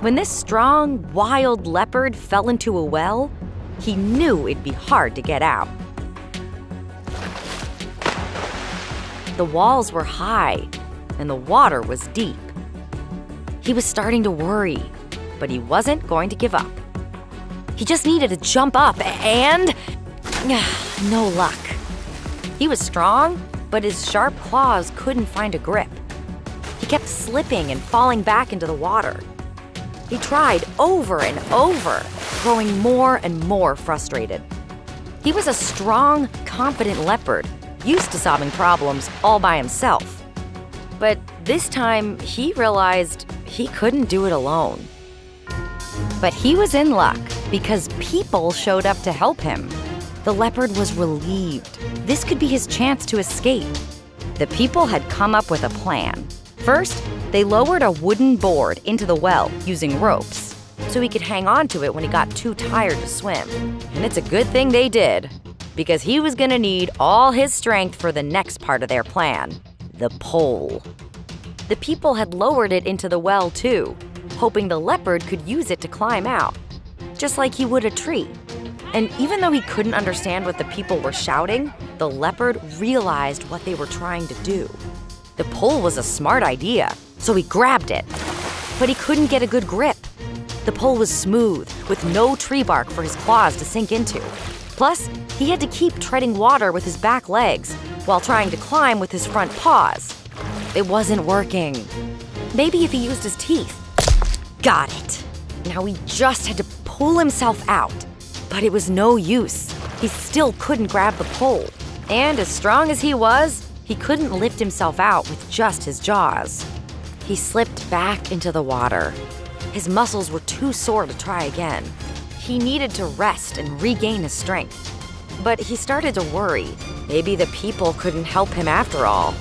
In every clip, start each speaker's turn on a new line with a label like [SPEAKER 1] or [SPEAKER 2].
[SPEAKER 1] When this strong, wild leopard fell into a well, he knew it'd be hard to get out. The walls were high, and the water was deep. He was starting to worry, but he wasn't going to give up. He just needed to jump up and… no luck. He was strong, but his sharp claws couldn't find a grip. He kept slipping and falling back into the water. He tried over and over, growing more and more frustrated. He was a strong, confident leopard, used to solving problems all by himself. But this time, he realized he couldn't do it alone. But he was in luck because people showed up to help him. The leopard was relieved. This could be his chance to escape. The people had come up with a plan. First, they lowered a wooden board into the well using ropes, so he could hang on to it when he got too tired to swim. And it's a good thing they did, because he was gonna need all his strength for the next part of their plan, the pole. The people had lowered it into the well too, hoping the leopard could use it to climb out, just like he would a tree. And even though he couldn't understand what the people were shouting, the leopard realized what they were trying to do. The pole was a smart idea, so he grabbed it. But he couldn't get a good grip. The pole was smooth, with no tree bark for his claws to sink into. Plus, he had to keep treading water with his back legs while trying to climb with his front paws. It wasn't working. Maybe if he used his teeth. Got it. Now he just had to pull himself out. But it was no use. He still couldn't grab the pole. And as strong as he was, he couldn't lift himself out with just his jaws. He slipped back into the water. His muscles were too sore to try again. He needed to rest and regain his strength. But he started to worry. Maybe the people couldn't help him after all.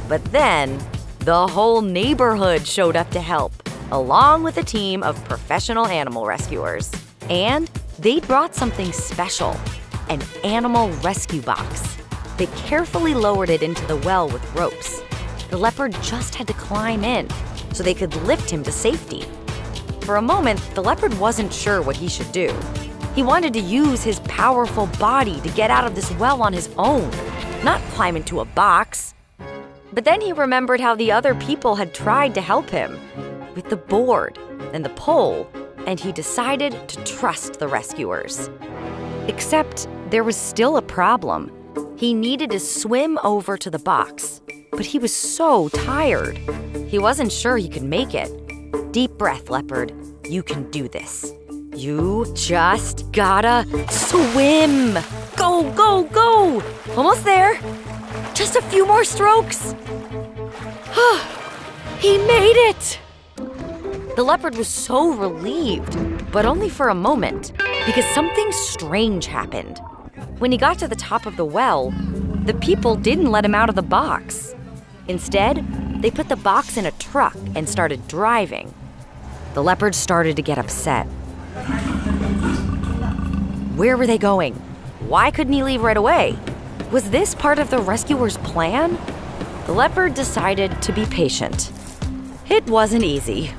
[SPEAKER 1] But then, the whole neighborhood showed up to help, along with a team of professional animal rescuers. And they brought something special, an animal rescue box. They carefully lowered it into the well with ropes. The leopard just had to climb in so they could lift him to safety. For a moment, the leopard wasn't sure what he should do. He wanted to use his powerful body to get out of this well on his own, not climb into a box. But then he remembered how the other people had tried to help him with the board and the pole, and he decided to trust the rescuers. Except there was still a problem. He needed to swim over to the box, but he was so tired. He wasn't sure he could make it. Deep breath, leopard. You can do this. You just gotta swim. Go, go, go! Almost there. Just a few more strokes. He made it! The leopard was so relieved, but only for a moment, because something strange happened. When he got to the top of the well, the people didn't let him out of the box. Instead, they put the box in a truck and started driving. The leopard started to get upset. Where were they going? Why couldn't he leave right away? Was this part of the rescuers' plan? The leopard decided to be patient. It wasn't easy.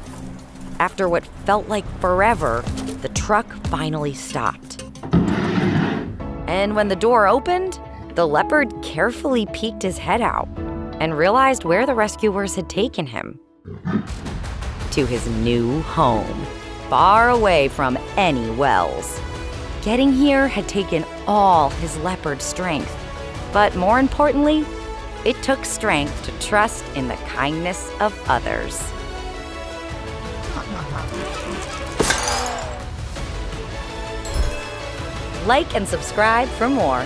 [SPEAKER 1] After what felt like forever, the truck finally stopped. And when the door opened, the leopard carefully peeked his head out and realized where the rescuers had taken him. To his new home, far away from any wells. Getting here had taken all his leopard strength, but more importantly, it took strength to trust in the kindness of others. Like and subscribe for more.